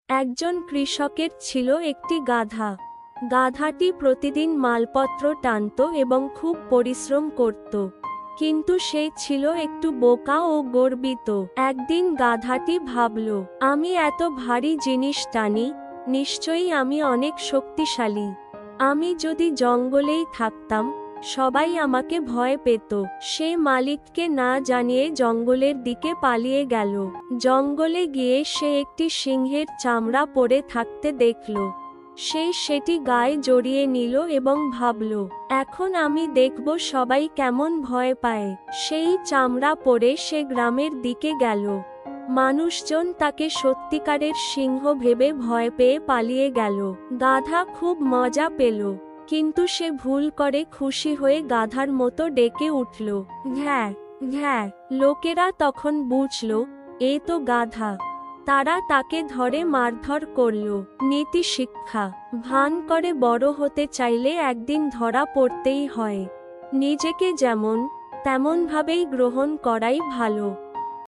একজন কৃষকের ছিল একটি গাধা। গাধাটি প্রতিদিন মালপত্র টানত এবং খুব পরিশ্রম করত, কিন্তু সে ছিল একটু বোকা ও গর্বিত। একদিন গাধাটি ভাবল, আমি এত ভারী জিনিস টানি, নিশ্চয়ই আমি অনেক শক্তিশালী। আমি যদি জঙ্গলেই থাকতাম, সবাই আমাকে ভয় পেত। সে মালিককে না জানিয়ে জঙ্গলের দিকে পালিয়ে গেল। জঙ্গলে গিয়ে সে একটি সিংহের চামড়া পরে থাকতে দেখল। সে সেটি গায়ে জড়িয়ে নিল এবং ভাবল, এখন আমি দেখব সবাই কেমন ভয় পায়। সেই চামড়া পরে সে গ্রামের দিকে গেল। মানুষজন তাকে সত্যিকারের সিংহ ভেবে ভয় পেয়ে পালিয়ে গেল। গাধা খুব মজা পেল, কিন্তু সে ভুল করে খুশি হয়ে গাধার মতো ডেকে উঠল, ঘ্যাঁ ঘ্যাঁ। লোকেরা তখন বুঝল, এ তো গাধা। তারা তাকে ধরে মারধর করল। নীতি শিক্ষা: ভান করে বড় হতে চাইলে একদিন ধরা পড়তেই হয়। নিজেকে যেমন তেমনভাবেই গ্রহণ করাই ভালো।